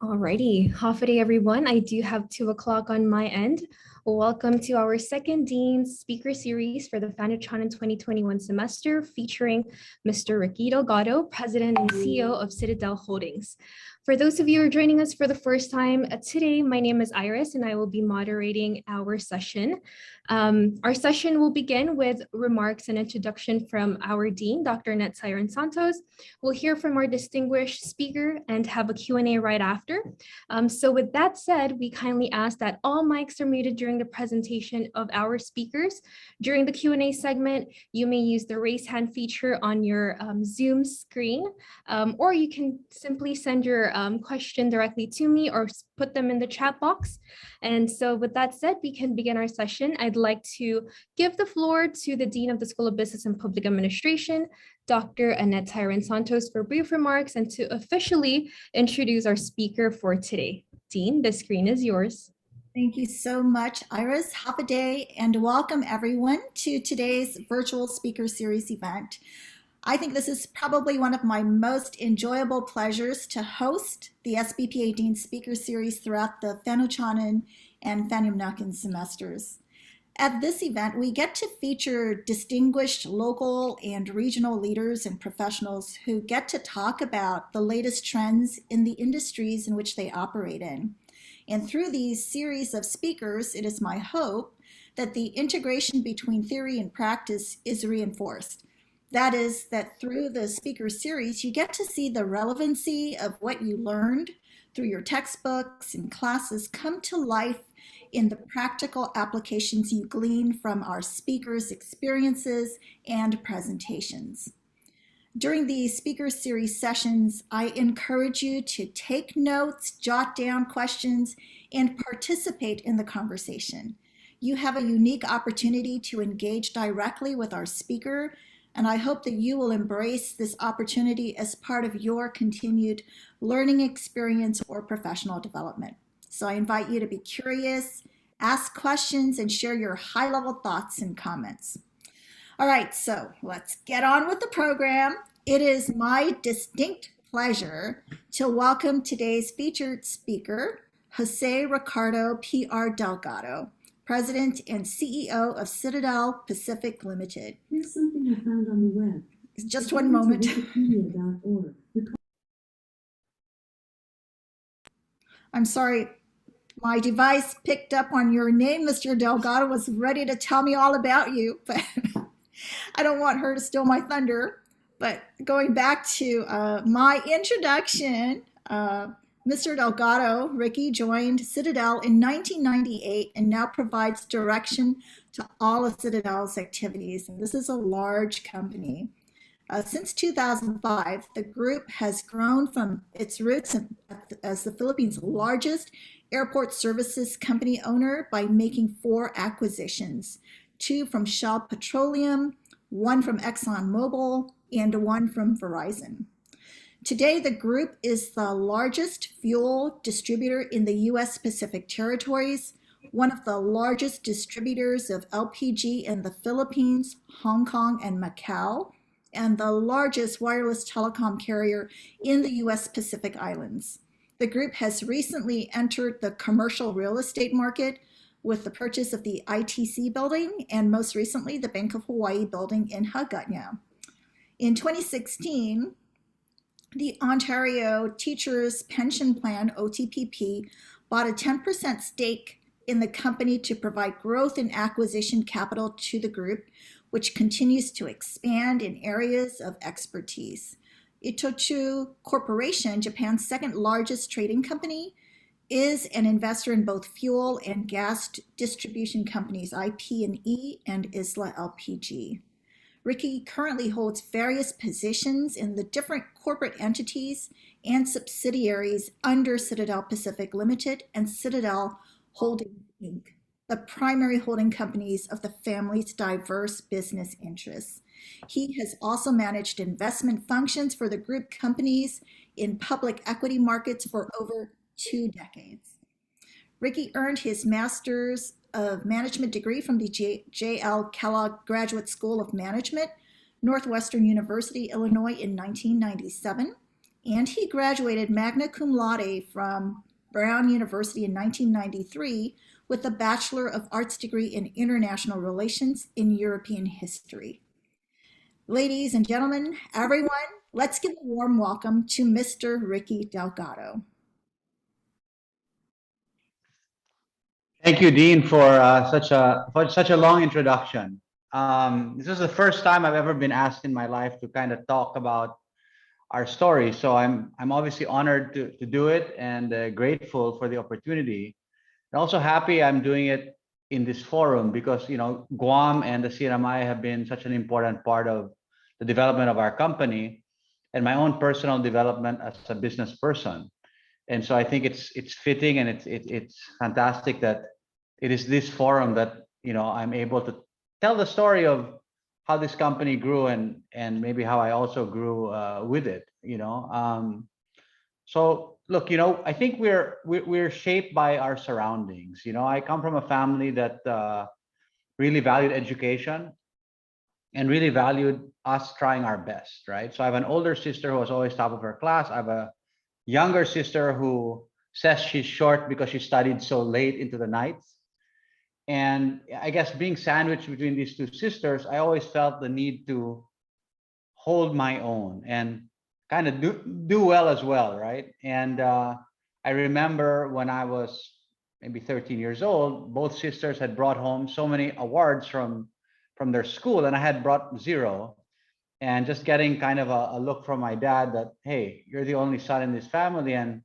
Alrighty, half a day, everyone. I do have 2 o'clock on my end. Welcome to our second Dean Speaker Series for the Fanuchånan 2021 semester, featuring Mr. Ricky Delgado, President and CEO of Citadel Holdings. For those of you who are joining us for the first time today, my name is Iris, and I will be moderating our session. Our session will begin with remarks and introduction from our Dean, Dr. Annette Santos. We'll hear from our distinguished speaker and have a Q&A right after. So with that said, we kindly ask that all mics are muted during the presentation of our speakers. During the Q&A segment, you may use the raise hand feature on your Zoom screen, or you can simply send your question directly to me or put them in the chat box. And so with that said, we can begin our session. I'd like to give the floor to the Dean of the School of Business and Public Administration, Dr. Annette Santos, for brief remarks and to officially introduce our speaker for today. Dean, the screen is yours. Thank you so much, Iris. Half a day, and welcome everyone to today's virtual speaker series event. I think this is probably one of my most enjoyable pleasures to host the SBPA Dean Speaker Series throughout the Fanuchånan and Fanuchånan semesters. At this event, we get to feature distinguished local and regional leaders and professionals who get to talk about the latest trends in the industries in which they operate in. And through these series of speakers, it is my hope that the integration between theory and practice is reinforced. That is, that through the speaker series, you get to see the relevancy of what you learned through your textbooks and classes come to life in the practical applications you glean from our speakers' experiences and presentations. During these speaker series sessions, I encourage you to take notes, jot down questions, and participate in the conversation. You have a unique opportunity to engage directly with our speaker, and I hope that you will embrace this opportunity as part of your continued learning experience or professional development. So I invite you to be curious, ask questions, and share your high-level thoughts and comments. All right, so let's get on with the program. It is my distinct pleasure to welcome today's featured speaker, Jose Ricardo P.R. Delgado, President and CEO of Citadel Pacific Ltd. Here's something I found on the web. Just one moment. I'm sorry, my device picked up on your name, Mr. Delgado, was ready to tell me all about you, but I don't want her to steal my thunder. But going back to my introduction, Mr. Delgado, Ricky, joined Citadel in 1998 and now provides direction to all of Citadel's activities. And this is a large company. Since 2005, the group has grown from its roots as the Philippines' largest airport services company owner by making 4 acquisitions, 2 from Shell Petroleum, 1 from ExxonMobil, and 1 from Verizon. Today, the group is the largest fuel distributor in the U.S. Pacific Territories, one of the largest distributors of LPG in the Philippines, Hong Kong, and Macau, and the largest wireless telecom carrier in the U.S. Pacific Islands. The group has recently entered the commercial real estate market with the purchase of the ITC building and most recently the Bank of Hawaii building in Hagatna. In 2016, the Ontario Teachers Pension Plan, OTPP, bought a 10% stake in the company to provide growth and acquisition capital to the group, which continues to expand in areas of expertise. Itochu Corporation, Japan's second largest trading company, is an investor in both fuel and gas distribution companies IP&E and Isla LPG. Ricky currently holds various positions in the different corporate entities and subsidiaries under Citadel Pacific Ltd. And Citadel Holdings Inc., the primary holding companies of the family's diverse business interests. He has also managed investment functions for the group companies in public equity markets for over 2 decades. Ricky earned his Master's of Management degree from the J.L. Kellogg Graduate School of Management, Northwestern University, Illinois in 1997, and he graduated magna cum laude from Brown University in 1993 with a Bachelor of Arts degree in International Relations in European History. Ladies and gentlemen, everyone, let's give a warm welcome to Mr. Ricky Delgado. Thank you, Dean, for such a long introduction. This is the first time I've ever been asked in my life to kind of talk about our story, so I'm obviously honored to do it and grateful for the opportunity. And also happy I'm doing it in this forum because Guam and the CNMI have been such an important part of the development of our company and my own personal development as a business person. And so I think it's fitting and it's fantastic that it is this forum that I'm able to tell the story of how this company grew and maybe how I also grew with it. So look, I think we're shaped by our surroundings. I come from a family that really valued education and really valued us trying our best, right? So I have an older sister who was always top of her class. I have a younger sister who says she's short because she studied so late into the nights. And I guess being sandwiched between these two sisters, I always felt the need to hold my own and kind of do well as well, right? And I remember when I was maybe 13 years old, both sisters had brought home so many awards from their school, and I had brought zero. And just getting kind of a look from my dad that, hey, you're the only son in this family, and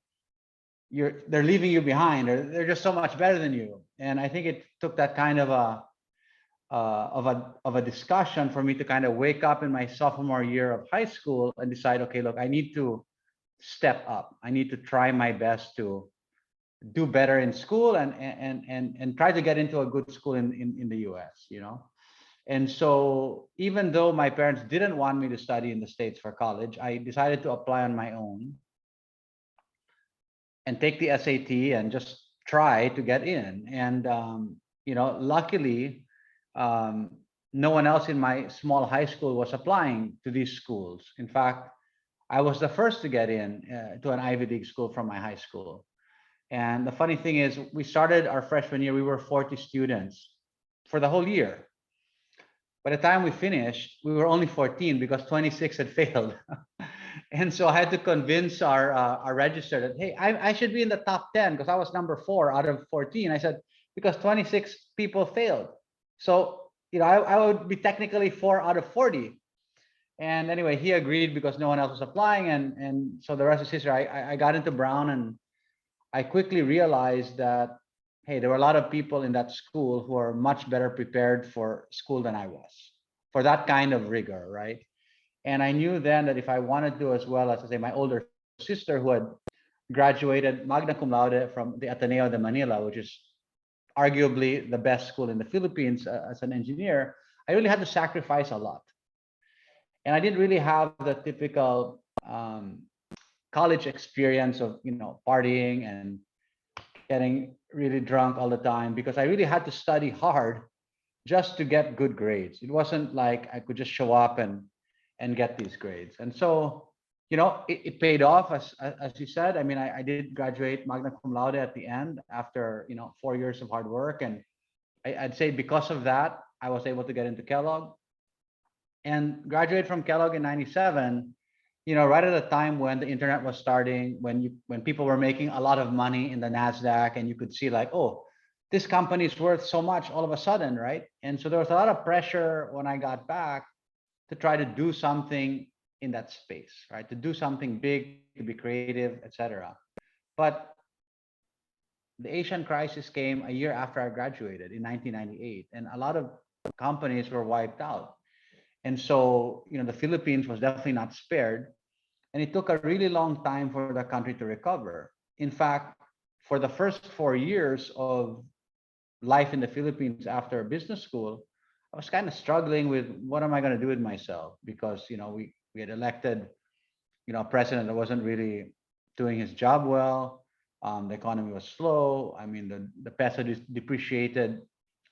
they're leaving you behind, or they're just so much better than you. And I think it took that kind of a discussion for me to kind of wake up in my sophomore year of high school and decide, okay, look, I need to step up. I need to try my best to do better in school and try to get into a good school in the US, And so even though my parents didn't want me to study in the States for college, I decided to apply on my own and take the SAT and just try to get in. And, luckily, no one else in my small high school was applying to these schools. In fact, I was the first to get in to an Ivy League school from my high school. And the funny thing is, we started our freshman year, we were 40 students for the whole year. By the time we finished, we were only 14 because 26 had failed. And so I had to convince our register that, hey, I should be in the top 10 because I was number 4 out of 14. I said, because 26 people failed. So, I would be technically 4 out of 40. And anyway, he agreed because no one else was applying. And so the rest is history. I got into Brown, and I quickly realized that, hey, there were a lot of people in that school who are much better prepared for school than I was, for that kind of rigor, right? And I knew then that if I wanted to do as well as, say, my older sister who had graduated magna cum laude from the Ateneo de Manila, which is arguably the best school in the Philippines as an engineer, I really had to sacrifice a lot. And I didn't really have the typical college experience of, partying and getting really drunk all the time, because I really had to study hard just to get good grades. It wasn't like I could just show up and get these grades. And so, it paid off, as you said. I mean, I did graduate magna cum laude at the end after, 4 years of hard work. And I'd say because of that, I was able to get into Kellogg and graduate from Kellogg in 97, right at a time when the internet was starting, when people were making a lot of money in the NASDAQ, and you could see like, oh, this company is worth so much all of a sudden, right? And so there was a lot of pressure when I got back to try to do something in that space, right? To do something big, to be creative, etc. But the Asian crisis came a year after I graduated in 1998, and a lot of companies were wiped out. And so, the Philippines was definitely not spared. And it took a really long time for the country to recover. In fact, for the first 4 years of life in the Philippines after business school, I was kind of struggling with what am I going to do with myself? Because, we had elected, a president that wasn't really doing his job well. The economy was slow. I mean, the peso depreciated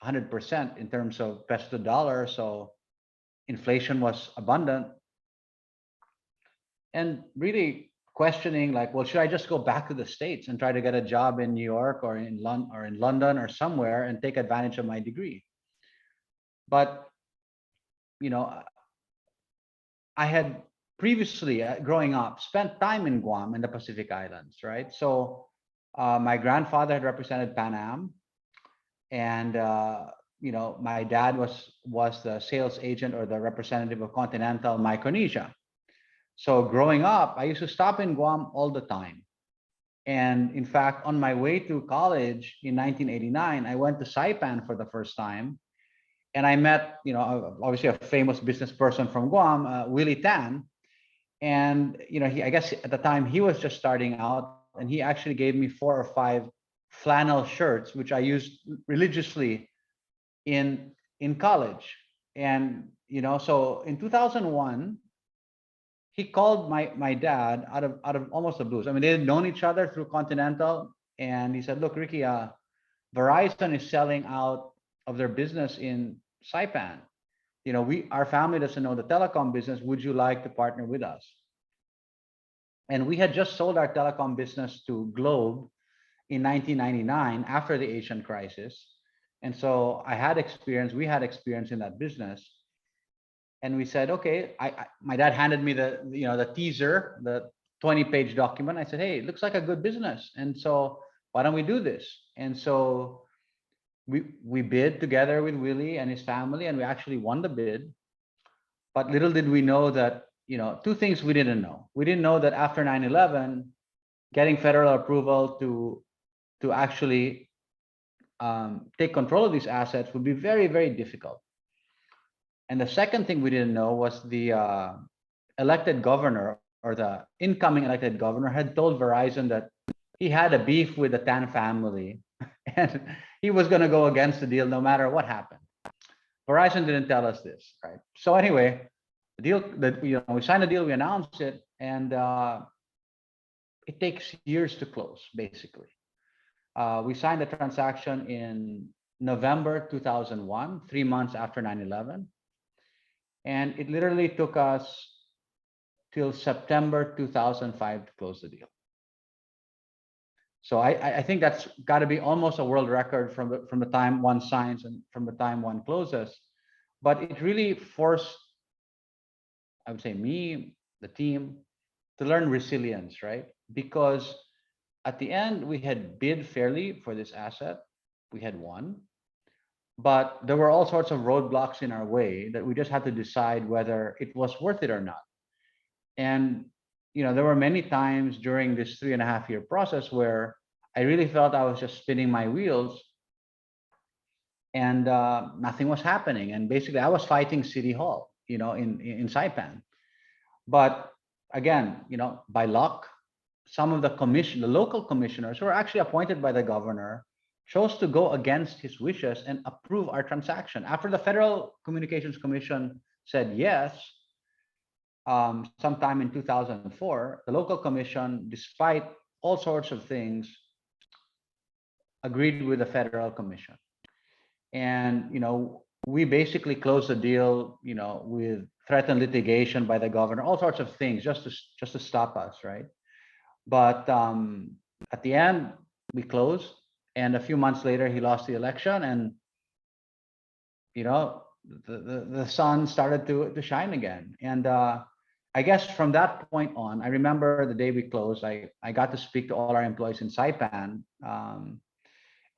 100% in terms of peso to dollar. So inflation was abundant. And really, questioning like, well, should I just go back to the States and try to get a job in New York or in London or somewhere and take advantage of my degree? But, I had previously, growing up, spent time in Guam and the Pacific Islands, right? So my grandfather had represented Pan Am, and my dad was the sales agent or the representative of Continental Micronesia. So growing up, I used to stop in Guam all the time. And in fact, on my way to college in 1989, I went to Saipan for the first time. And I met, obviously a famous business person from Guam, Willie Tan. And, I guess at the time he was just starting out, and he actually gave me 4 or 5 flannel shirts, which I used religiously in college. And, so in 2001, he called my dad out of almost the blues. I mean, they had known each other through Continental, and he said, "Look, Ricky, Verizon is selling out of their business in Saipan. Our family doesn't know the telecom business. Would you like to partner with us?" And we had just sold our telecom business to Globe in 1999 after the Asian crisis. And so we had experience in that business. And we said, okay, my dad handed me the teaser, the 20-page document. I said, hey, it looks like a good business. And so why don't we do this? And so we bid together with Willie and his family, and we actually won the bid. But little did we know that, 2 things we didn't know. We didn't know that after 9/11, getting federal approval to actually take control of these assets would be very, very difficult. And the second thing we didn't know was the elected governor, or the incoming elected governor, had told Verizon that he had a beef with the Tan family and he was going to go against the deal no matter what happened. Verizon didn't tell us this, right? So anyway, the deal that we signed the deal, we announced it, and it takes years to close, basically. We signed the transaction in November 2001, 3 months after 9/11. And it literally took us till September 2005 to close the deal. So I think that's got to be almost a world record from the time one signs and from the time one closes. But it really forced, I would say, me, the team, to learn resilience, right? Because at the end, we had bid fairly for this asset. We had won. But there were all sorts of roadblocks in our way that we just had to decide whether it was worth it or not. And, there were many times during this 3.5-year process where I really felt I was just spinning my wheels and nothing was happening. And basically I was fighting City Hall, in Saipan. But again, by luck, some of the local commissioners who were actually appointed by the governor chose to go against his wishes and approve our transaction. After the Federal Communications Commission said yes, sometime in 2004, the local commission, despite all sorts of things, agreed with the Federal Commission. And, we basically closed the deal, with threatened litigation by the governor, all sorts of things just to stop us, right? But at the end, we closed. And a few months later, he lost the election, and the sun started to shine again. And I guess from that point on, I remember the day we closed, I got to speak to all our employees in Saipan,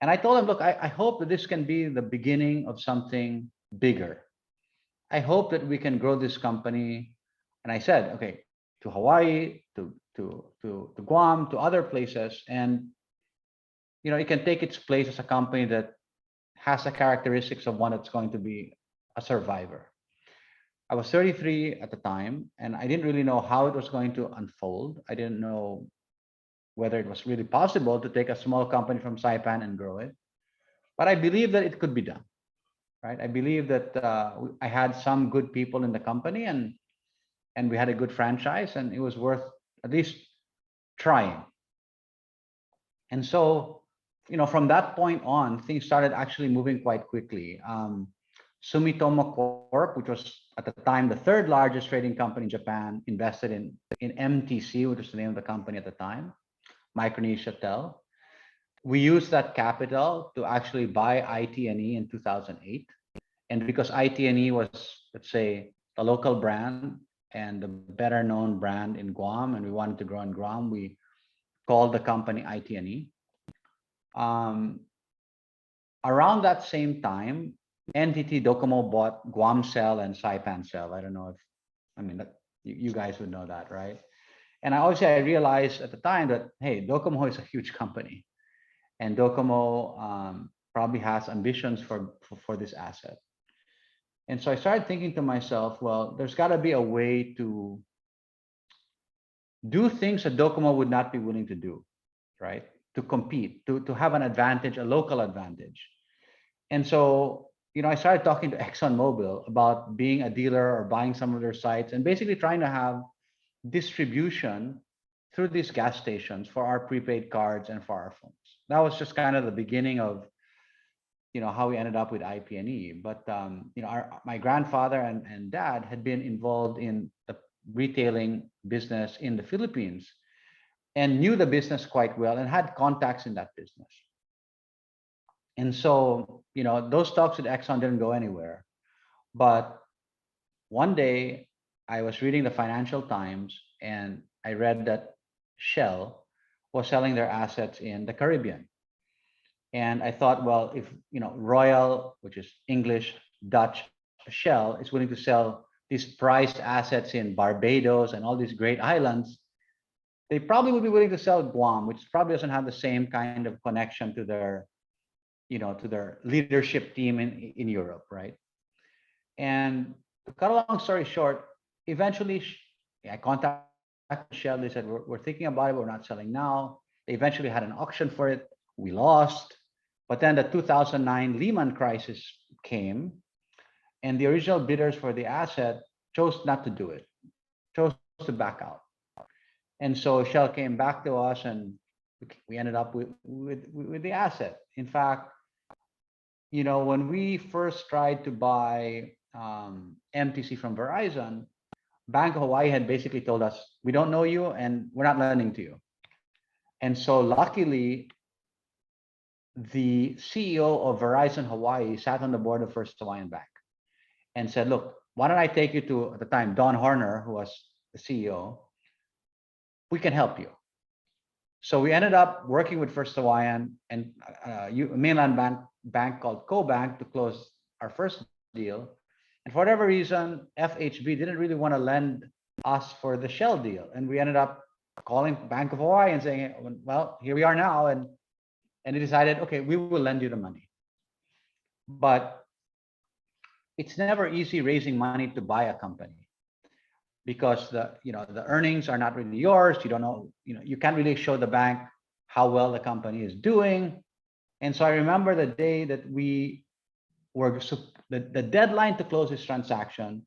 and I told them, look, I hope that this can be the beginning of something bigger. I hope that we can grow this company. And I said, okay, to Hawaii, to Guam, to other places, and it can take its place as a company that has the characteristics of one that's going to be a survivor. I was 33 at the time, and I didn't really know how it was going to unfold. I didn't know whether it was really possible to take a small company from Saipan and grow it. But I believe that it could be done, right? I believe that I had some good people in the company, and we had a good franchise, and it was worth at least trying. And so, from that point on, things started actually moving quite quickly. Sumitomo Corp, which was at the time the third largest trading company in Japan, invested in MTC, which was the name of the company at the time, Micronesia Tel. We used that capital to actually buy IT&E in 2008. And because IT&E was, let's say, a local brand and a better known brand in Guam, and we wanted to grow in Guam, we called the company IT&E. Around that same time, NTT Docomo bought Guam Cell and Saipan Cell. I don't know if, I mean, you guys would know that, right? And I realized at the time that, hey, Docomo is a huge company, and Docomo probably has ambitions for this asset. And so I started thinking to myself, well, there's got to be a way to do things that Docomo would not be willing to do, right? To compete, to have an advantage, a local advantage. And so, I started talking to ExxonMobil about being a dealer or buying some of their sites and basically trying to have distribution through these gas stations for our prepaid cards and for our phones. That was just kind of the beginning of, how we ended up with IP&E. But, my grandfather and dad had been involved in the retailing business in the Philippines and knew the business quite well and had contacts in that business. And so, those talks with Exxon didn't go anywhere. But one day I was reading the Financial Times and I read that Shell was selling their assets in the Caribbean. And I thought, well, if, Royal, which is English, Dutch, Shell is willing to sell these prized assets in Barbados and all these great islands, they probably would be willing to sell Guam, which probably doesn't have the same kind of connection to their, to their leadership team in Europe, right? And to cut a long story short, eventually I contacted Shell. They said, we're thinking about it, but we're not selling now. They eventually had an auction for it. We lost. But then the 2009 Lehman crisis came, and the original bidders for the asset chose not to do it, chose to back out. And so Shell came back to us, and we ended up with the asset. In fact, when we first tried to buy MTC from Verizon, Bank of Hawaii had basically told us, we don't know you and we're not lending to you. And so luckily, the CEO of Verizon Hawaii sat on the board of First Hawaiian Bank and said, look, why don't I take you to, at the time, Don Horner, who was the CEO, we can help you. So we ended up working with First Hawaiian and a mainland bank called CoBank to close our first deal. And for whatever reason, FHB didn't really want to lend us for the Shell deal. And we ended up calling Bank of Hawaii and saying, well, here we are now. And they decided, okay, we will lend you the money. But it's never easy raising money to buy a company because the earnings are not really yours. You don't know, you can't really show the bank how well the company is doing. And so I remember the day that we were, the deadline to close this transaction,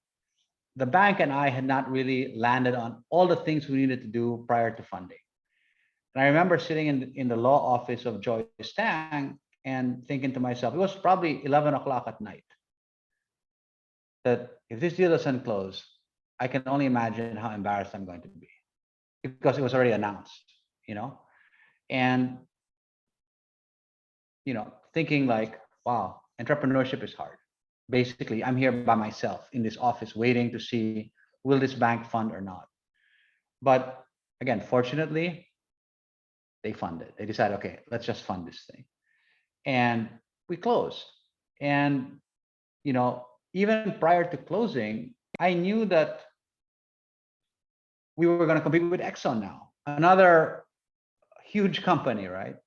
the bank and I had not really landed on all the things we needed to do prior to funding. And I remember sitting in the law office of Joyce Tang and thinking to myself, it was probably 11 o'clock at night, that if this deal doesn't close, I can only imagine how embarrassed I'm going to be because it was already announced, and, thinking like, wow, entrepreneurship is hard. Basically, I'm here by myself in this office waiting to see, will this bank fund or not? But again, fortunately, they funded. They decided, okay, let's just fund this thing. And we closed. And, even prior to closing, I knew that we were going to compete with Exxon now, another huge company, right?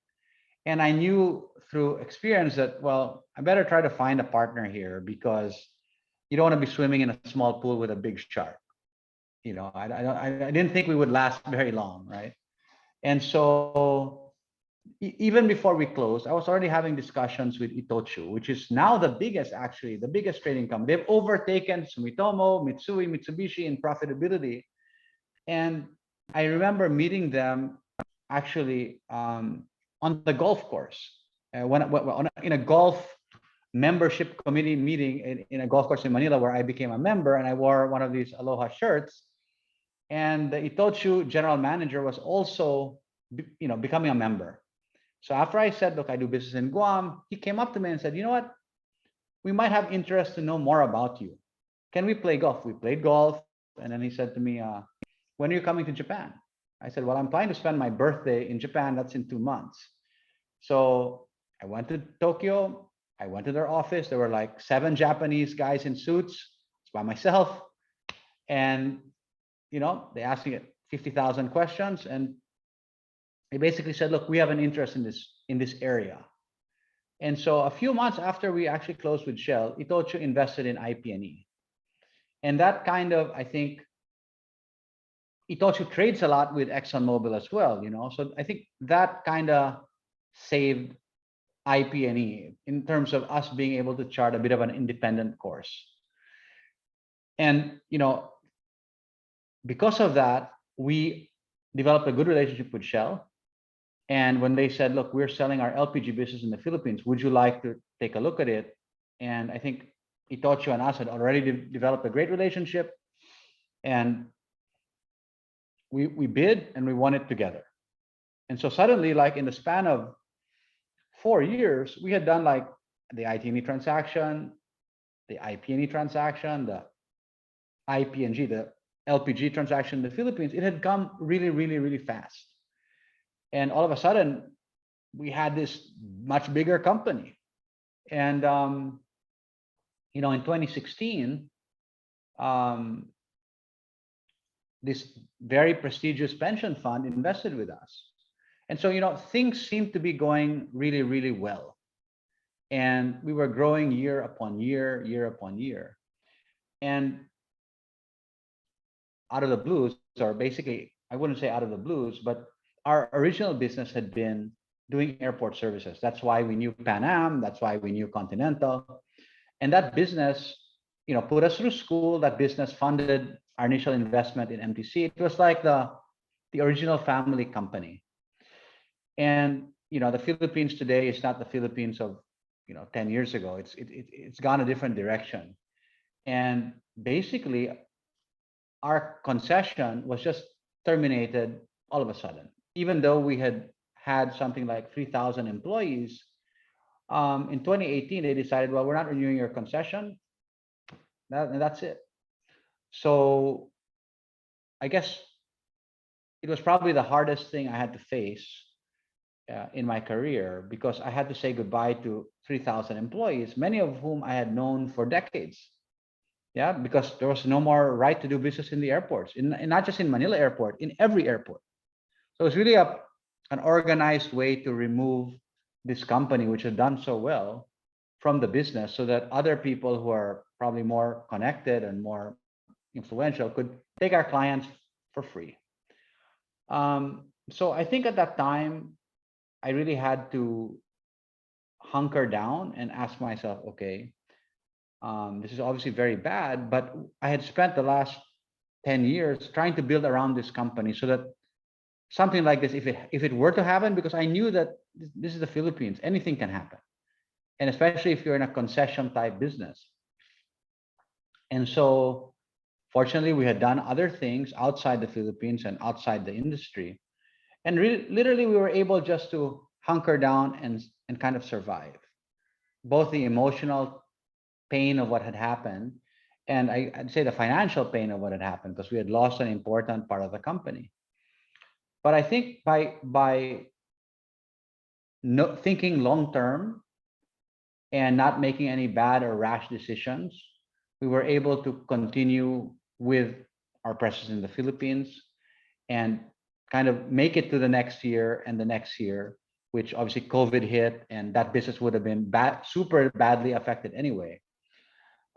And I knew through experience that, well, I better try to find a partner here because you don't want to be swimming in a small pool with a big shark. I didn't think we would last very long, right? And so even before we closed, I was already having discussions with Itochu, which is now the biggest trading company. They've overtaken Sumitomo, Mitsui, Mitsubishi in profitability. And I remember meeting them actually on the golf course in a golf membership committee meeting in a golf course in Manila where I became a member, and I wore one of these Aloha shirts. And the Itochu general manager was also, becoming a member. So after I said, look, I do business in Guam, he came up to me and said, you know what? We might have interest to know more about you. Can we play golf? We played golf. And then he said to me, when are you coming to Japan? I said, well, I'm planning to spend my birthday in Japan. That's in 2 months. So I went to Tokyo. I went to their office. There were like 7 Japanese guys in suits. It's by myself. And, they asked me 50,000 questions. And they basically said, look, we have an interest in this area. And so a few months after we actually closed with Shell, Itochu invested in IP&E. And that kind of, I think, Itochu trades a lot with ExxonMobil as well, So I think that kind of saved IP&E in terms of us being able to chart a bit of an independent course. And, because of that, we developed a good relationship with Shell. And when they said, look, we're selling our LPG business in the Philippines, would you like to take a look at it? And I think Itochu and us had already developed a great relationship. And we bid and we won it together. And so suddenly, like in the span of 4 years, we had done like the IT&E transaction, the IP&E transaction, the IP&G, the LPG transaction in the Philippines. It had come really, really, really fast. And all of a sudden, we had this much bigger company. And, in 2016, this very prestigious pension fund invested with us. And so, things seemed to be going really, really well. And we were growing year upon year, year upon year. And out of the blues, or basically, I wouldn't say out of the blues, but our original business had been doing airport services. That's why we knew Pan Am. That's why we knew Continental. And that business, put us through school. That business funded our initial investment in MTC. It was like the original family company. And, the Philippines today is not the Philippines of, 10 years ago. It's gone a different direction. And basically, our concession was just terminated all of a sudden. Even though we had something like 3,000 employees, in 2018, they decided, well, we're not renewing your concession. That's it. So I guess it was probably the hardest thing I had to face in my career, because I had to say goodbye to 3,000 employees, many of whom I had known for decades. Yeah, because there was no more right to do business in the airports, and not just in Manila Airport, in every airport. So it's really an organized way to remove this company, which had done so well, from the business, so that other people who are probably more connected and more influential could take our clients for free. So I think at that time, I really had to hunker down and ask myself, okay, this is obviously very bad, but I had spent the last 10 years trying to build around this company so that something like this, if it were to happen, because I knew that this is the Philippines, anything can happen. And especially if you're in a concession type business. And so fortunately, we had done other things outside the Philippines and outside the industry. And literally, we were able just to hunker down and kind of survive both the emotional pain of what had happened, and I'd say the financial pain of what had happened, because we had lost an important part of the company. But I think by thinking long term and not making any bad or rash decisions, we were able to continue with our presence in the Philippines and kind of make it to the next year and the next year, which obviously COVID hit, and that business would have been super badly affected anyway.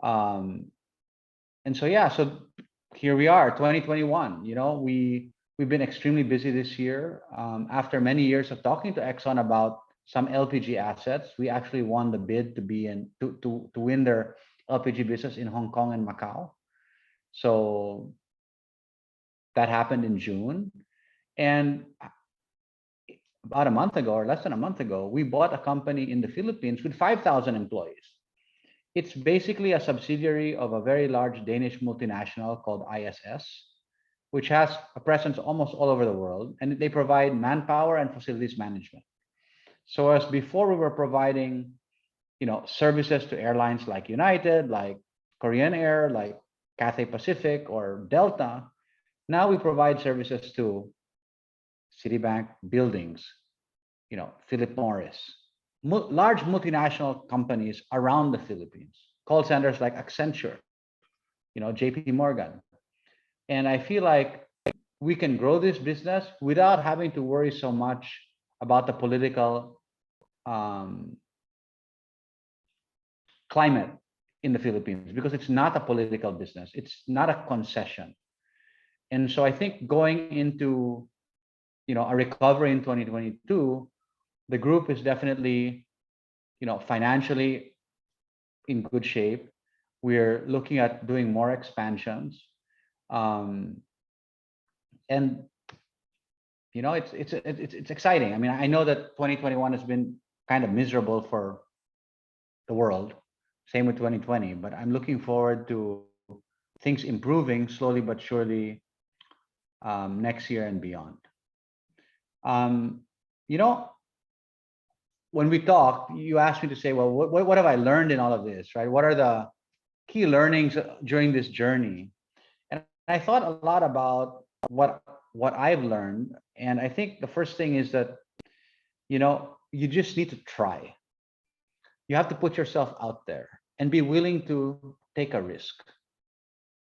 And so, yeah, so here we are, 2021. We've been extremely busy this year. After many years of talking to Exxon about some LPG assets, we actually won the bid to win their LPG business in Hong Kong and Macau. So that happened in June. And about a month ago, or less than a month ago, we bought a company in the Philippines with 5,000 employees. It's basically a subsidiary of a very large Danish multinational called ISS, which has a presence almost all over the world, and they provide manpower and facilities management. So as before we were providing, services to airlines like United, like Korean Air, like Cathay Pacific or Delta, now we provide services to Citibank buildings, Philip Morris, large multinational companies around the Philippines, call centers like Accenture, JP Morgan. And I feel like we can grow this business without having to worry so much about the political climate in the Philippines, because it's not a political business. It's not a concession. And so I think going into, a recovery in 2022, the group is definitely, financially in good shape. We're looking at doing more expansions. And it's exciting. I mean, I know that 2021 has been kind of miserable for the world, same with 2020, but I'm looking forward to things improving slowly but surely next year and beyond. When we talked, you asked me to say, well, what have I learned in all of this, right? What are the key learnings during this journey? And I thought a lot about what I've learned. And I think the first thing is that, you just need to try. You have to put yourself out there and be willing to take a risk.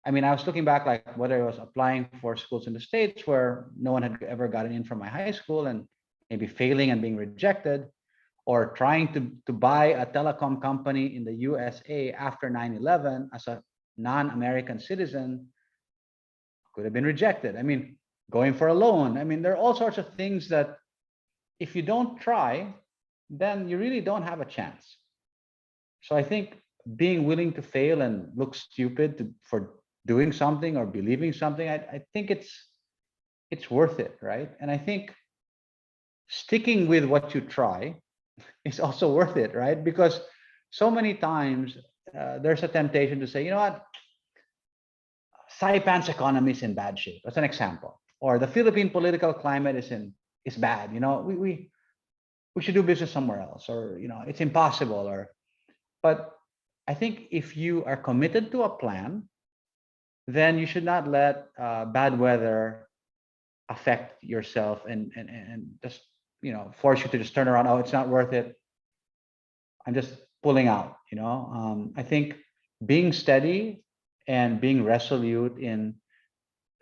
I mean, I was looking back, like whether I was applying for schools in the States where no one had ever gotten in from my high school and maybe failing and being rejected, or trying to buy a telecom company in the USA after 9/11 as a non-American citizen, could have been rejected. I mean, going for a loan. I mean, there are all sorts of things that if you don't try, then you really don't have a chance. So I think being willing to fail and look stupid for doing something or believing something, I think it's worth it, right? And I think sticking with what you try is also worth it, right? Because so many times there's a temptation to say, you know what, Saipan's economy is in bad shape. That's an example. Or the Philippine political climate is bad. We should do business somewhere else, or it's impossible. But I think if you are committed to a plan, then you should not let bad weather affect yourself and just force you to just turn around. Oh, it's not worth it. I'm just pulling out. I think being steady and being resolute in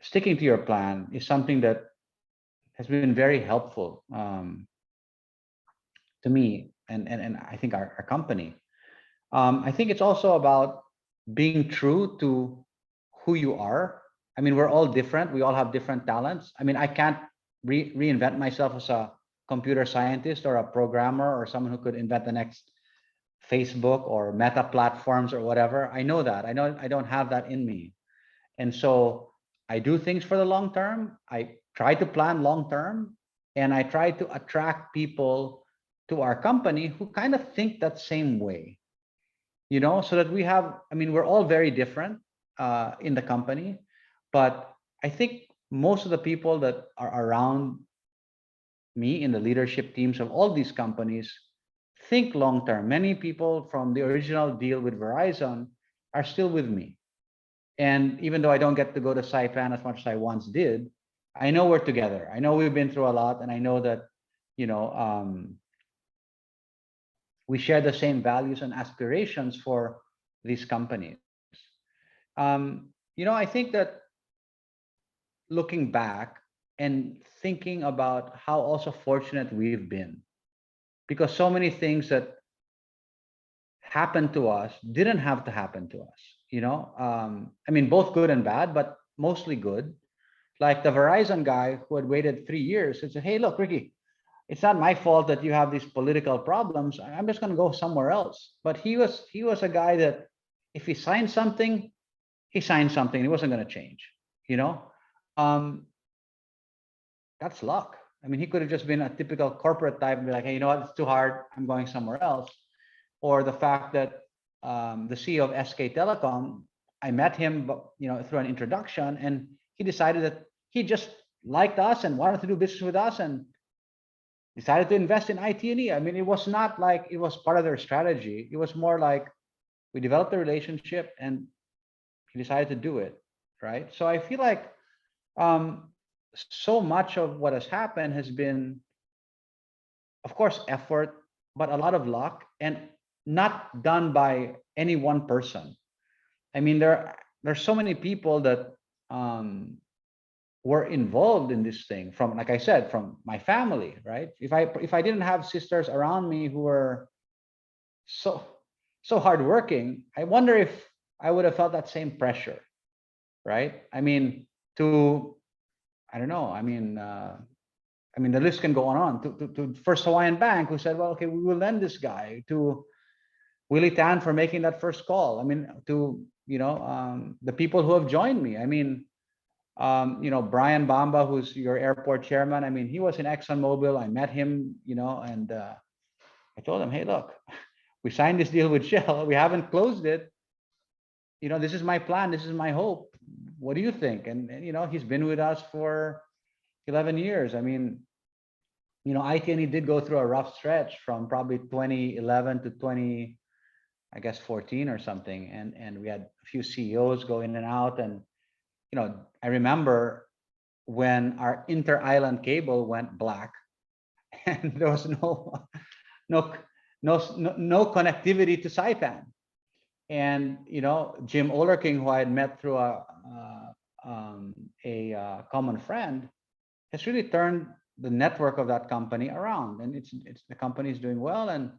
sticking to your plan is something that has been very helpful to me and I think our company. I think it's also about being true to who you are. I mean, we're all different. We all have different talents. I mean, I can't reinvent myself as a computer scientist or a programmer or someone who could invent the next Facebook or Meta platforms or whatever. I know that. I know I don't have that in me. And so I do things for the long term. I try to plan long term, and I try to attract people to our company who kind of think that same way, so that we have, I mean, we're all very different in the company, but I think most of the people that are around me in the leadership teams of all these companies think long term. Many people from the original deal with Verizon are still with me. And even though I don't get to go to Saipan as much as I once did, I know we're together. I know we've been through a lot, and I know that, we share the same values and aspirations for these companies. I think that looking back and thinking about how also fortunate we've been, because so many things that happened to us didn't have to happen to us. I mean, both good and bad, but mostly good. Like the Verizon guy who had waited 3 years and said, hey, look, Ricky, it's not my fault that you have these political problems. I'm just going to go somewhere else. But he was a guy that if he signed something, he signed something. He wasn't going to change. That's luck. I mean, he could have just been a typical corporate type and be like, hey, you know what? It's too hard. I'm going somewhere else. Or the fact that, the CEO of SK Telecom, I met him, through an introduction, and he decided that he just liked us and wanted to do business with us and decided to invest in IT&E. I mean, it was not like it was part of their strategy. It was more like we developed a relationship and he decided to do it, right? So I feel like so much of what has happened has been, of course, effort, but a lot of luck, and not done by any one person. I mean, there's so many people that were involved in this thing, from, like I said, from my family, right? If I didn't have sisters around me who were so hardworking, I wonder if I would have felt that same pressure, right? I mean, I don't know. I mean, the list can go on. To First Hawaiian Bank, who said, well, okay, we will lend this guy, to Willie Tan for making that first call. I mean, to the people who have joined me. I mean, Brian Bamba, who's your airport chairman. I mean, he was in ExxonMobil. I met him, and I told him, hey, look, we signed this deal with Shell. We haven't closed it. This is my plan. This is my hope. What do you think? And he's been with us for 11 years. I mean, IT&E did go through a rough stretch from probably 2011 to 2014 or something. And we had a few CEOs go in and out. And, I remember when our inter-island cable went black and there was no connectivity to Saipan. And, Jim Olerking, who I had met through a common friend, has really turned the network of that company around, and it's the company is doing well. And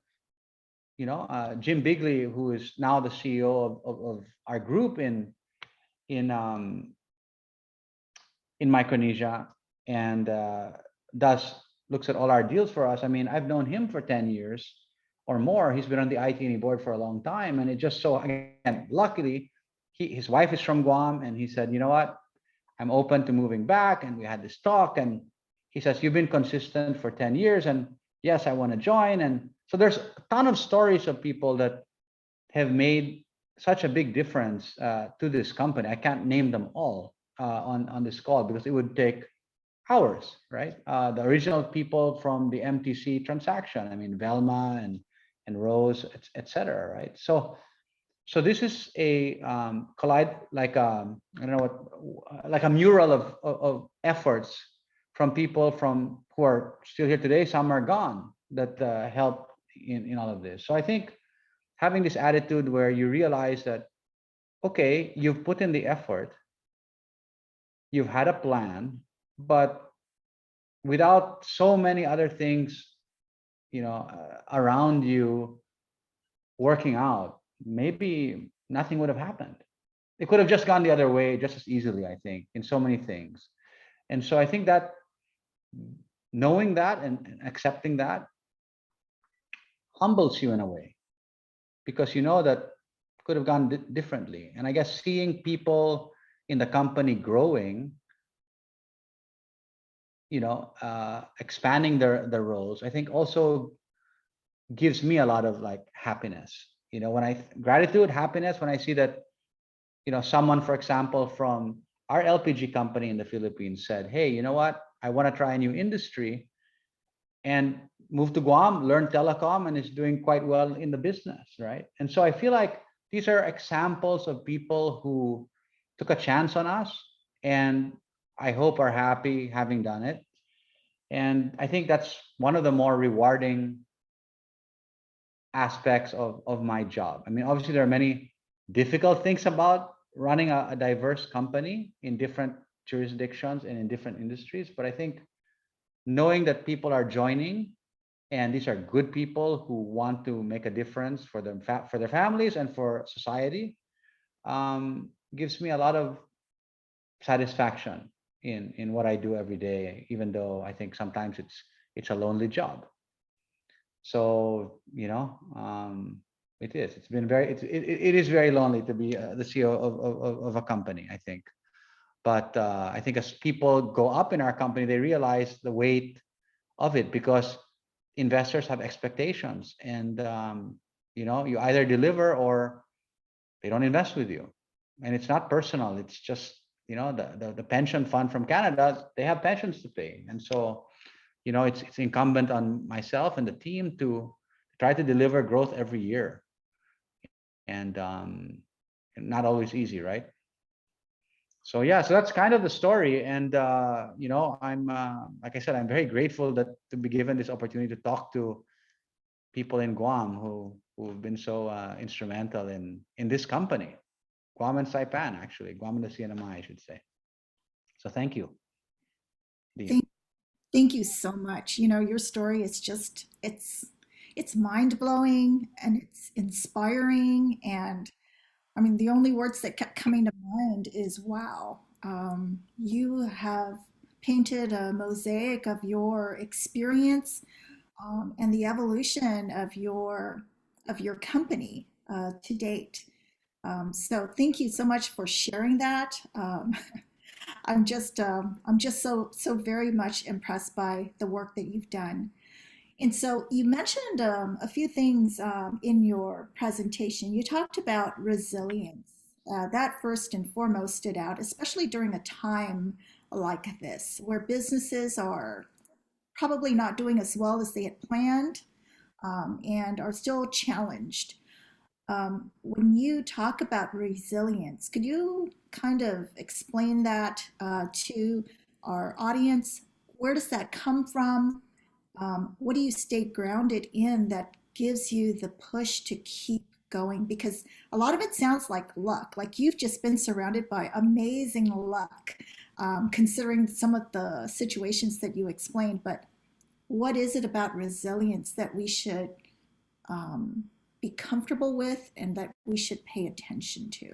Jim Bigley, who is now the CEO of our group in Micronesia, and looks at all our deals for us. I mean, I've known him for 10 years or more. He's been on the IT&E board for a long time, and it just so, again, luckily, his wife is from Guam, and he said, you know what, I'm open to moving back. And we had this talk, and he says, you've been consistent for 10 years, and yes, I want to join. And so there's a ton of stories of people that have made such a big difference to this company. I can't name them all on this call because it would take hours, right? The original people from the MTC transaction, I mean, Velma and Rose, et cetera, right? So this is a collide, like I don't know what, like a mural of efforts from people who are still here today. Some are gone, that help in all of this. So I think having this attitude where you realize that, okay, you've put in the effort, you've had a plan, but without so many other things, around you working out, maybe nothing would have happened. It could have just gone the other way just as easily, I think, in so many things. And so I think that knowing that and accepting that humbles you in a way, because you know that could have gone differently. And I guess seeing people in the company growing, expanding their roles, I think also gives me a lot of like happiness. Gratitude, happiness, when I see that, someone, for example, from our LPG company in the Philippines said, hey, you know what? I want to try a new industry, and moved to Guam, learned telecom, and is doing quite well in the business, right? And so I feel like these are examples of people who took a chance on us, and I hope are happy having done it. And I think that's one of the more rewarding aspects of my job. I mean, obviously there are many difficult things about running a diverse company in different jurisdictions and in different industries, but I think knowing that people are joining, and these are good people who want to make a difference for them, for their families and for society, gives me a lot of satisfaction in what I do every day, even though I think sometimes it's a lonely job. So it is. It is very lonely to be the CEO of a company, I think. But I think as people go up in our company, they realize the weight of it, because investors have expectations, and You know, you either deliver or they don't invest with you. And it's not personal. It's just, you know, the pension fund from Canada, they have pensions to pay. And so, you know, it's incumbent on myself and the team to try to deliver growth every year. And not always easy, right? So yeah, so that's kind of the story. And you know, I'm like I said, I'm very grateful that to be given this opportunity to talk to people in Guam who've been so instrumental in this company, Guam and Saipan, actually, Guam and the CNMI, I should say. So thank you, Dean. Thank, thank you so much. You know, your story is just, it's mind-blowing and it's inspiring. And I mean, the only words that kept coming to mind is wow. You have painted a mosaic of your experience and the evolution of your company to date. So thank you so much for sharing that. I'm just so very much impressed by the work that you've done. And so you mentioned a few things in your presentation. You talked about resilience. That first and foremost stood out, especially during a time like this, where businesses are probably not doing as well as they had planned and are still challenged. When you talk about resilience, could you kind of explain that to our audience? Where does that come from? What do you stay grounded in that gives you the push to keep going? Because a lot of it sounds like luck, like you've just been surrounded by amazing luck, considering some of the situations that you explained. But what is it about resilience that we should be comfortable with and that we should pay attention to?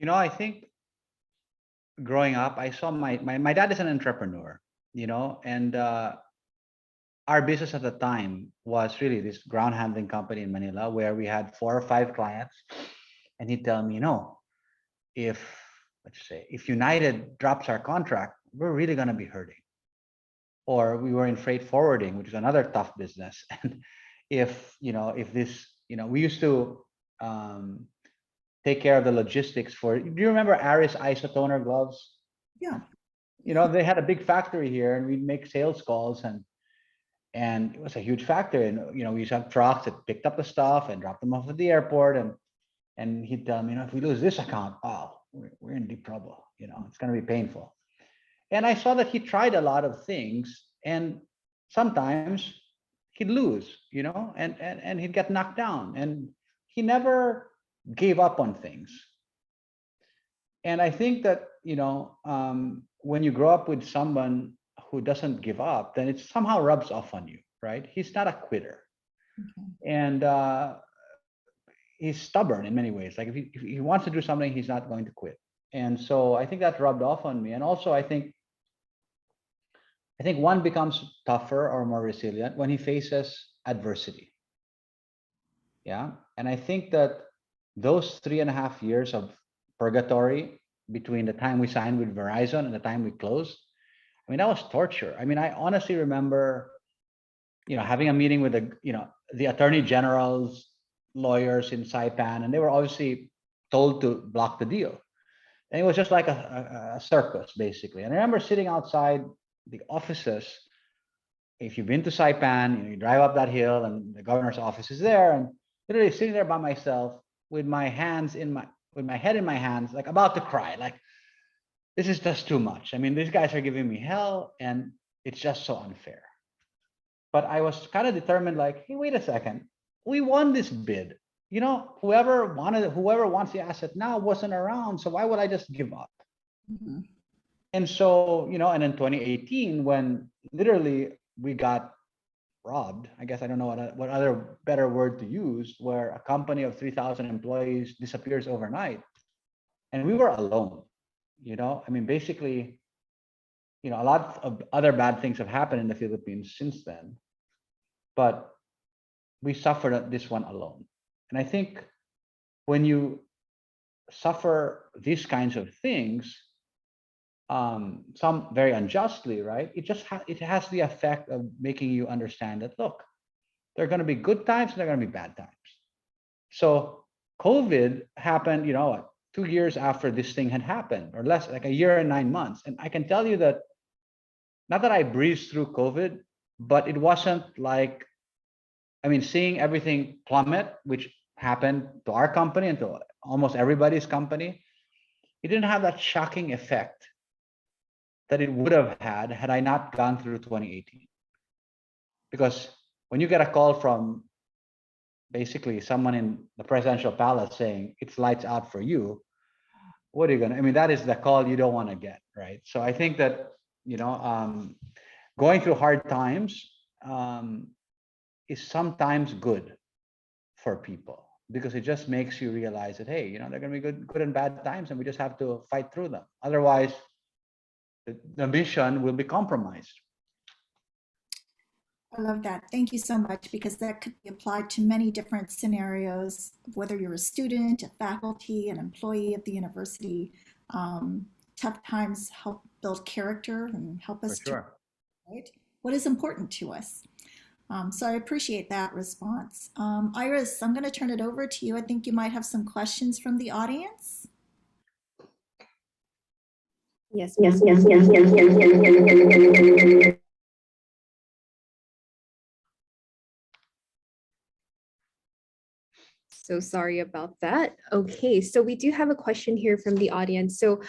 You know, I think growing up, I saw my dad is an entrepreneur, you know, and our business at the time was really this ground handling company in Manila where we had 4 or 5 clients. And he'd tell me, you know, if, let's say, if United drops our contract, we're really going to be hurting. Or we were in freight forwarding, which is another tough business. And if, you know, if this, you know, we used to take care of the logistics for, do you remember Aris isotoner gloves? Yeah. You know, they had a big factory here and we'd make sales calls and it was a huge factory. And, you know, we used to have trucks that picked up the stuff and dropped them off at the airport. And he'd tell me, you know, if we lose this account, oh, we're in deep trouble. You know, it's going to be painful. And I saw that he tried a lot of things and sometimes he'd lose, you know, and he'd get knocked down and he never gave up on things. And I think that, you know, when you grow up with someone who doesn't give up, then it somehow rubs off on you, right? He's not a quitter. Okay. And he's stubborn in many ways. Like if he wants to do something, he's not going to quit. And so I think that rubbed off on me. And also I think one becomes tougher or more resilient when he faces adversity. Yeah. And I think that those 3.5 years of purgatory between the time we signed with Verizon and the time we closed, I mean, that was torture. I mean, I honestly remember, you know, having a meeting with the attorney general's lawyers in Saipan, and they were obviously told to block the deal. And it was just like a circus, basically. And I remember sitting outside the offices. If you've been to Saipan, you know, you drive up that hill and the governor's office is there, and literally sitting there by myself with my hands with my head in my hands, like about to cry, like, this is just too much. I mean, these guys are giving me hell and it's just so unfair. But I was kind of determined, like, hey, wait a second. We won this bid. You know, whoever wants the asset now wasn't around. So why would I just give up? Mm-hmm. And so, you know, and in 2018, when literally we got robbed, I guess I don't know what other better word to use, where a company of 3,000 employees disappears overnight. And we were alone, you know, I mean, basically, you know, a lot of other bad things have happened in the Philippines since then, but we suffered this one alone. And I think when you suffer these kinds of things, some very unjustly, right? It has the effect of making you understand that, look, there are going to be good times and there are going to be bad times. So COVID happened, 2 years after this thing had happened, or less, like a year and 9 months. And I can tell you that, not that I breezed through COVID, but it wasn't like, seeing everything plummet, which happened to our company and to almost everybody's company, it didn't have that shocking effect that it would have had I not gone through 2018. Because when you get a call from basically someone in the presidential palace saying it's lights out for you, what are you gonna? That is the call you don't want to get, right? So I think that going through hard times is sometimes good for people, because it just makes you realize that, hey, there are going to be good and bad times, and we just have to fight through them. Otherwise, the mission will be compromised. I love that. Thank you so much, because that could be applied to many different scenarios, whether you're a student, a faculty, an employee of the university. Tough times help build character and help us For sure. right? What is important to us. So I appreciate that response. Iris, I'm going to turn it over to you. I think you might have some questions from the audience. Yes. So sorry about that. Okay, so we do have a question here from the audience. So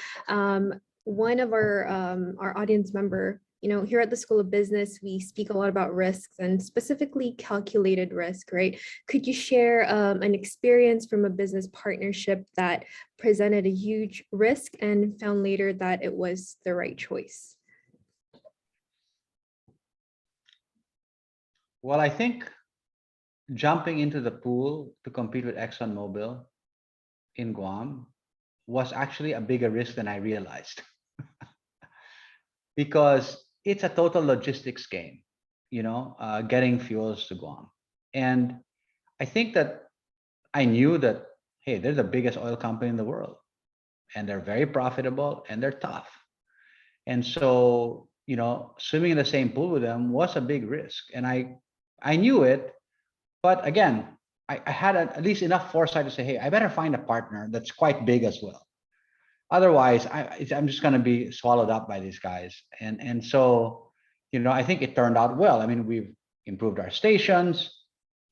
one of our audience member, here at the School of Business, we speak a lot about risks, and specifically calculated risk, right? Could you share an experience from a business partnership that presented a huge risk and found later that it was the right choice? Well, I think jumping into the pool to compete with ExxonMobil in Guam was actually a bigger risk than I realized. Because it's a total logistics game, getting fuels to Guam. And I think that I knew that, hey, they're the biggest oil company in the world, and they're very profitable, and they're tough. And so, swimming in the same pool with them was a big risk. And I knew it, but again, I had at least enough foresight to say, hey, I better find a partner that's quite big as well. Otherwise, I'm just going to be swallowed up by these guys. And so, I think it turned out well. We've improved our stations.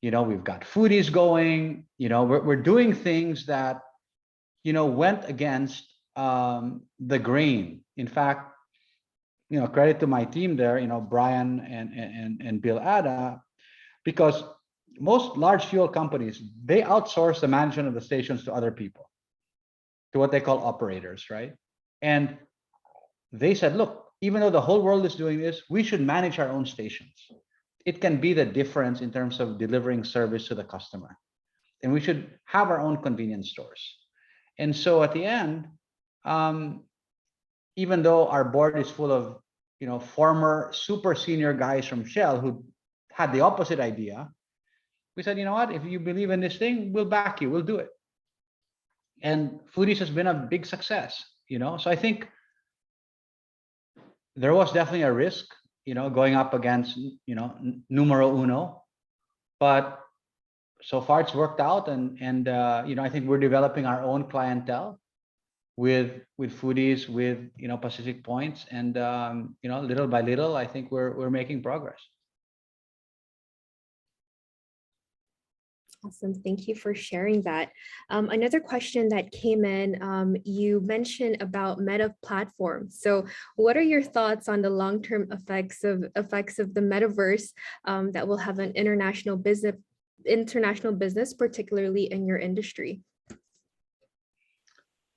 We've got foodies going. We're doing things that, went against the grain. In fact, credit to my team there, Brian and Bill Ada, because most large fuel companies, they outsource the management of the stations to other people, to what they call operators, right? And they said, look, even though the whole world is doing this, we should manage our own stations. It can be the difference in terms of delivering service to the customer. And we should have our own convenience stores. And so at the end, even though our board is full of former super senior guys from Shell who had the opposite idea, we said, you know what, if you believe in this thing, we'll back you, we'll do it. And Foodies has been a big success, so I think there was definitely a risk, going up against, numero uno, but so far it's worked out. And I think we're developing our own clientele with Foodies, with, Pacific Points, and, little by little, I think we're making progress. Awesome. Thank you for sharing that. Another question that came in, you mentioned about meta platforms. So what are your thoughts on the long-term effects of the metaverse that will have an international business, particularly in your industry?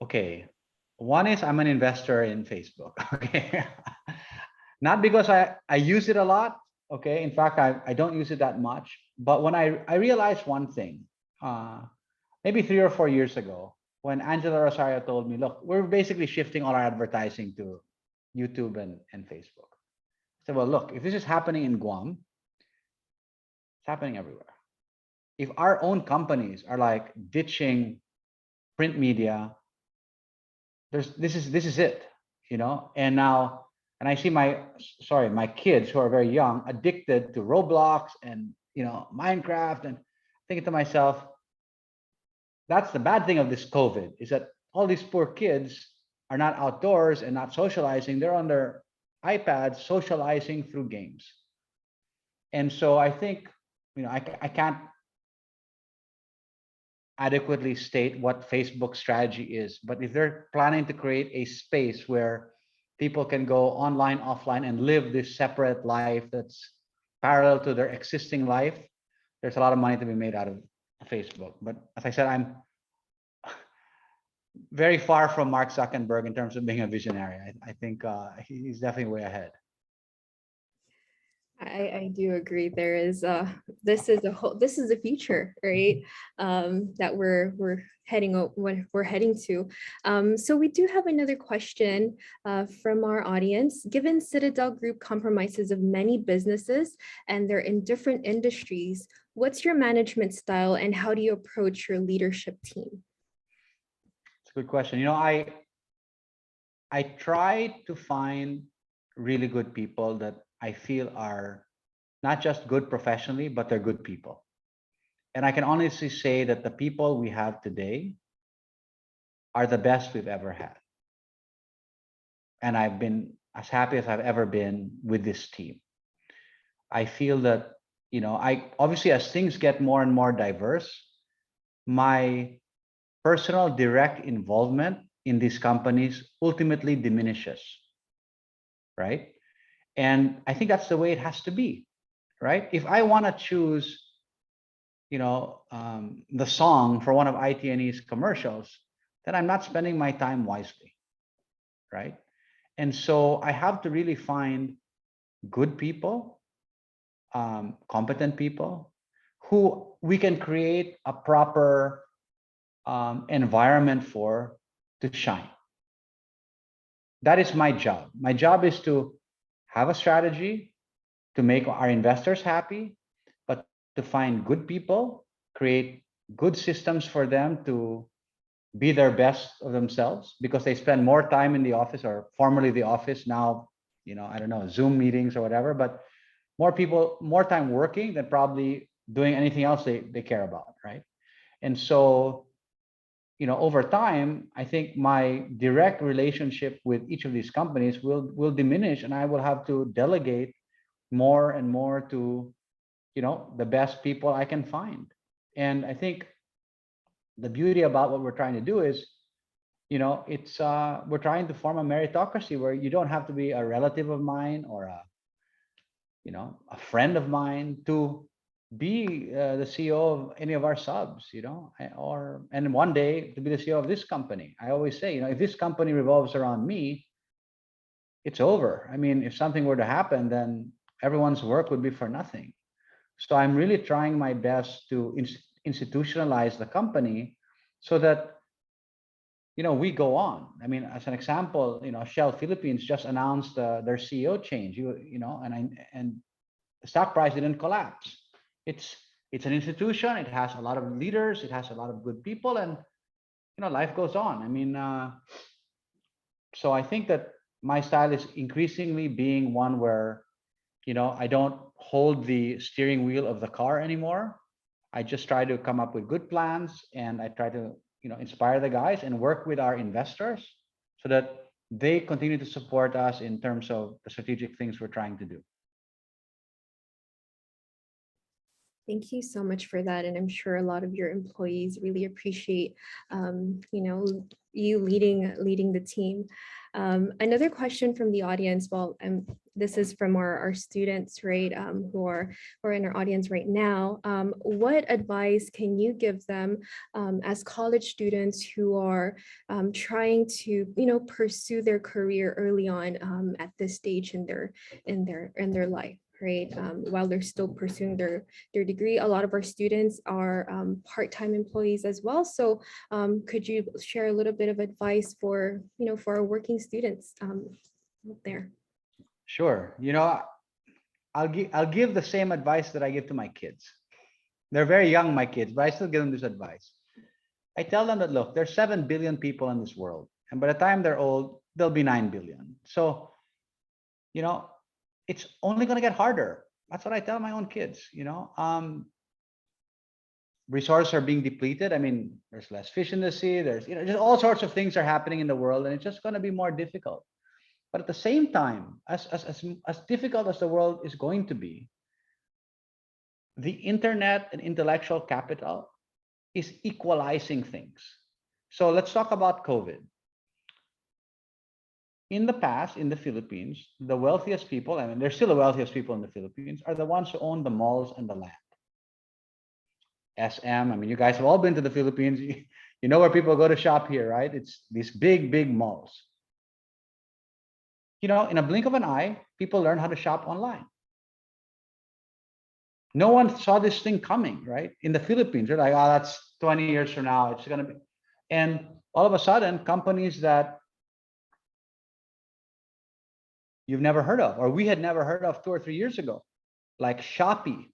Okay. One is I'm an investor in Facebook. Okay. Not because I use it a lot. Okay. In fact, I don't use it that much. But when I realized one thing, maybe 3 or 4 years ago, when Angela Rosario told me, look, we're basically shifting all our advertising to YouTube and Facebook. I said, well, look, if this is happening in Guam, it's happening everywhere. If our own companies are like ditching print media, this is it, and I see my kids who are very young addicted to Roblox and Minecraft, and thinking to myself, that's the bad thing of this COVID, is that all these poor kids are not outdoors and not socializing. They're on their iPads socializing through games. And so I think, I can't adequately state what Facebook's strategy is, but if they're planning to create a space where people can go online, offline, and live this separate life that's parallel to their existing life, there's a lot of money to be made out of Facebook. But as I said, I'm very far from Mark Zuckerberg in terms of being a visionary. I think he's definitely way ahead. I do agree. There is this is the future, right? That we're heading to. So we do have another question from our audience. Given Citadel Group compromises of many businesses and they're in different industries, what's your management style and how do you approach your leadership team? It's a good question. I try to find really good people that I feel are not just good professionally, but they're good people. And I can honestly say that the people we have today are the best we've ever had. And I've been as happy as I've ever been with this team. I feel that, I obviously, as things get more and more diverse, my personal direct involvement in these companies ultimately diminishes, right? And I think that's the way it has to be, right? If I want to choose, the song for one of IT&E's commercials, then I'm not spending my time wisely, right? And so I have to really find good people, competent people, who we can create a proper environment for to shine. That is my job. My job is to have a strategy to make our investors happy, but to find good people, create good systems for them to be their best of themselves, because they spend more time in the office, or formerly the office, now, I don't know, Zoom meetings or whatever, but more time working than probably doing anything else they care about, right? And so, over time, I think my direct relationship with each of these companies will diminish, and I will have to delegate more and more to, the best people I can find. And I think the beauty about what we're trying to do is, it's we're trying to form a meritocracy where you don't have to be a relative of mine or a friend of mine to be the CEO of any of our subs, and one day to be the CEO of this company. I always say, if this company revolves around me, it's over. I mean, if something were to happen, then everyone's work would be for nothing. So I'm really trying my best to institutionalize the company so that, we go on. I mean, as an example, Shell Philippines just announced their CEO change, and the stock price didn't collapse. It's an institution. It has a lot of leaders. It has a lot of good people, and life goes on. I mean, so I think that my style is increasingly being one where, I don't hold the steering wheel of the car anymore. I just try to come up with good plans, and I try to, inspire the guys and work with our investors so that they continue to support us in terms of the strategic things we're trying to do. Thank you so much for that. And I'm sure a lot of your employees really appreciate, you leading the team. Another question from the audience, this is from our students, right, who are in our audience right now. What advice can you give them as college students who are trying to, pursue their career early on at this stage in their life? Right, while they're still pursuing their degree? A lot of our students are part-time employees as well. So could you share a little bit of advice for our working students out there? Sure. I'll give the same advice that I give to my kids. They're very young, my kids, but I still give them this advice. I tell them that, look, there's 7 billion people in this world, and by the time they're old, there'll be 9 billion. So, it's only going to get harder. That's what I tell my own kids. resources are being depleted. I mean, there's less fish in the sea. There's, just all sorts of things are happening in the world, and it's just going to be more difficult. But at the same time, as difficult as the world is going to be, the internet and intellectual capital is equalizing things. So let's talk about COVID. In the past, in the Philippines, the wealthiest people, I mean, they're still the wealthiest people in the Philippines, are the ones who own the malls and the land. SM, I mean, you guys have all been to the Philippines. You know where people go to shop here, right? It's these big, big malls. In a blink of an eye, people learn how to shop online. No one saw this thing coming, right? In the Philippines, they're like, oh, that's 20 years from now. It's going to be. And all of a sudden, companies that you've never heard of, or we had never heard of 2 or 3 years ago, like Shopee.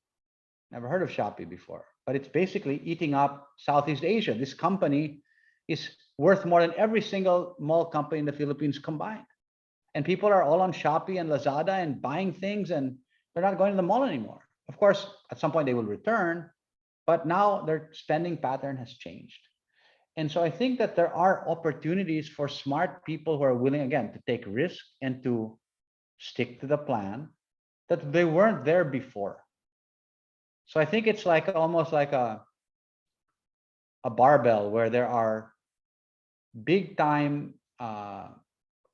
Never heard of Shopee before, but it's basically eating up Southeast Asia. This company is worth more than every single mall company in the Philippines combined. And people are all on Shopee and Lazada and buying things, and they're not going to the mall anymore. Of course, at some point they will return, but now their spending pattern has changed. And so I think that there are opportunities for smart people who are willing, again, to take risk and to stick to the plan that they weren't there before. So I think it's like almost like a barbell where there are big time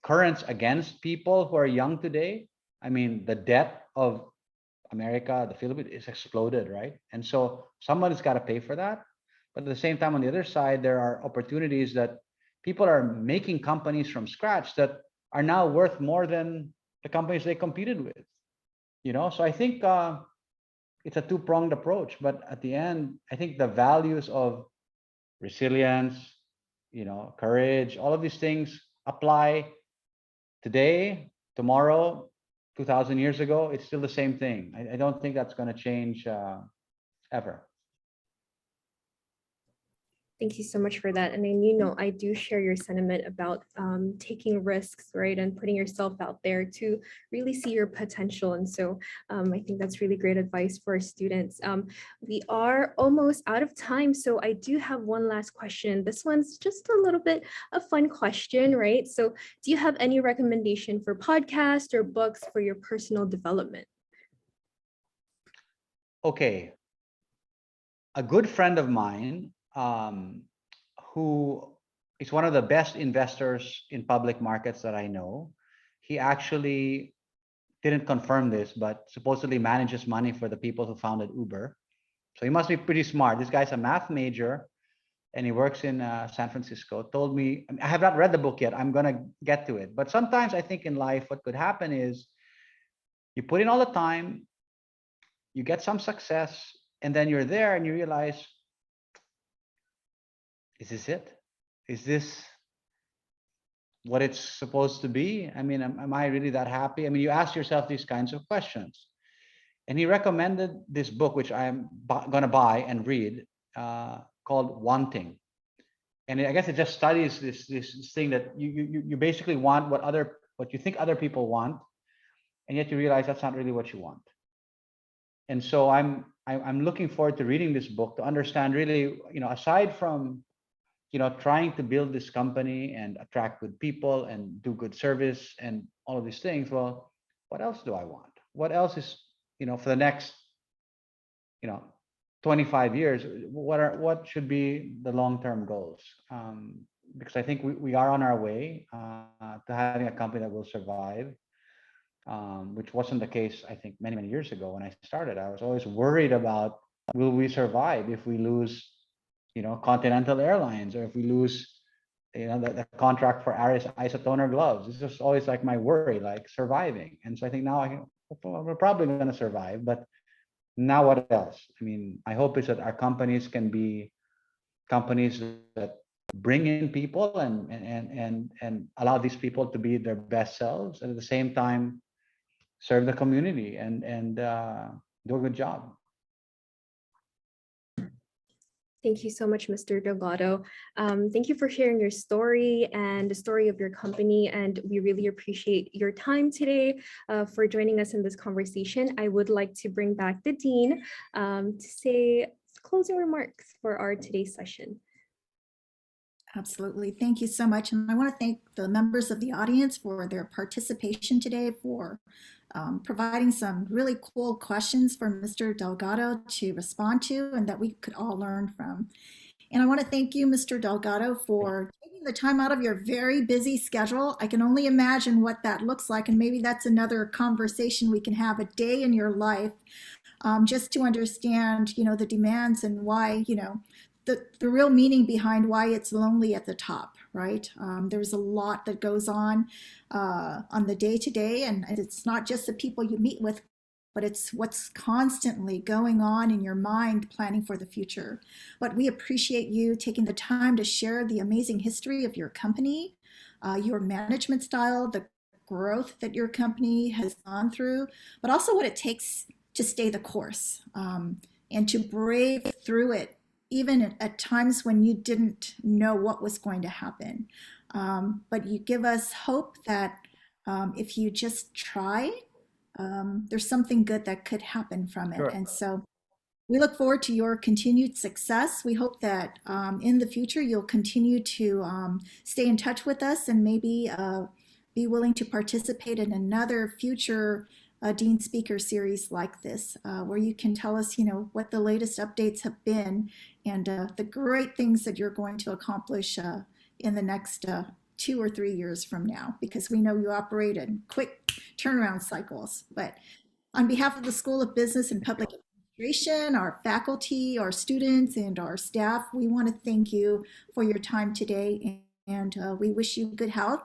currents against people who are young today. I mean, the debt of America, the Philippines, is exploded, right? And so someone's got to pay for that. But at the same time, on the other side, there are opportunities that people are making companies from scratch that are now worth more than the companies they competed with. So I think it's a two-pronged approach. But at the end, I think the values of resilience, courage, all of these things apply today, tomorrow, 2,000 years ago. It's still the same thing. I don't think that's going to change ever. Thank you so much for that. And I do share your sentiment about taking risks, right? And putting yourself out there to really see your potential. And so I think that's really great advice for our students. We are almost out of time. So I do have one last question. This one's just a little bit a fun question, right? So do you have any recommendation for podcasts or books for your personal development? Okay. A good friend of mine, who is one of the best investors in public markets that I know. He actually didn't confirm this, but supposedly manages money for the people who founded Uber. So he must be pretty smart. This guy's a math major and he works in San Francisco. Told me, I have not read the book yet. I'm going to get to it. But sometimes I think in life, what could happen is you put in all the time, you get some success, and then you're there and you realize, is this it? Is this what it's supposed to be? I mean, am I really that happy? I mean, you ask yourself these kinds of questions. And he recommended this book, which I'm going to buy and read, called Wanting. And I guess it just studies this thing that you basically want what you think other people want, and yet you realize that's not really what you want. And so I'm looking forward to reading this book to understand really, aside from trying to build this company and attract good people and do good service and all of these things, well, what else do I want? What else is, for the next, 25 years, what should be the long-term goals? Because I think we are on our way to having a company that will survive, which wasn't the case, I think, many, many years ago when I started. I was always worried about, will we survive if we lose Continental Airlines, or if we lose, the contract for isotoner gloves. It's just always like my worry, like surviving. And so I think now we're probably going to survive, but now what else? I mean, my hope is that our companies can be companies that bring in people and allow these people to be their best selves, and at the same time serve the community and do a good job. Thank you so much, Mr. Delgado. Thank you for sharing your story and the story of your company. And we really appreciate your time today for joining us in this conversation. I would like to bring back the Dean to say closing remarks for our today's session. Absolutely. Thank you so much. And I want to thank the members of the audience for their participation today, for providing some really cool questions for Mr. Delgado to respond to and that we could all learn from. And I want to thank you, Mr. Delgado, for taking the time out of your very busy schedule. I can only imagine what that looks like. And maybe that's another conversation we can have, a day in your life, just to understand, the demands and why, the real meaning behind why it's lonely at the top, right? There's a lot that goes on the day-to-day, and it's not just the people you meet with, but it's what's constantly going on in your mind planning for the future. But we appreciate you taking the time to share the amazing history of your company, your management style, the growth that your company has gone through, but also what it takes to stay the course and to brave through it, even at times when you didn't know what was going to happen. But you give us hope that if you just try, there's something good that could happen from it. Sure. And so we look forward to your continued success. We hope that in the future you'll continue to stay in touch with us and maybe be willing to participate in another future Dean Speaker series like this, where you can tell us, what the latest updates have been and the great things that you're going to accomplish in the next 2 or 3 years from now, because we know you operate in quick turnaround cycles. But on behalf of the School of Business and Public Administration, our faculty, our students, and our staff, we want to thank you for your time today, and we wish you good health.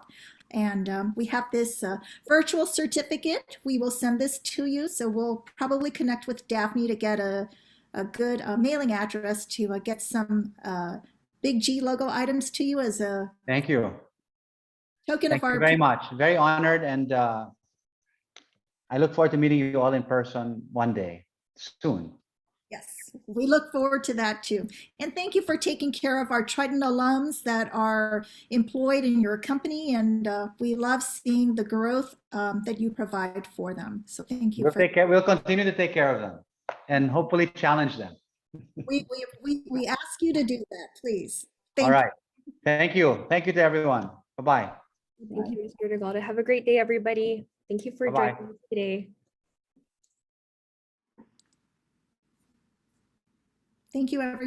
And we have this virtual certificate. We will send this to you. So we'll probably connect with Daphne to get a good mailing address to get some Big G logo items to you as a Thank you. token Thank of our you very much. Very honored. And I look forward to meeting you all in person one day soon. Yes, we look forward to that too. And thank you for taking care of our Triton alums that are employed in your company. And we love seeing the growth that you provide for them. So thank you. We'll continue to take care of them and hopefully challenge them. We ask you to do that, please. All right. Thank you. Thank you to everyone. Bye-bye. Thank you, Mr. Delgado. Have a great day, everybody. Thank you for Bye-bye. joining us today. Thank you, everyone.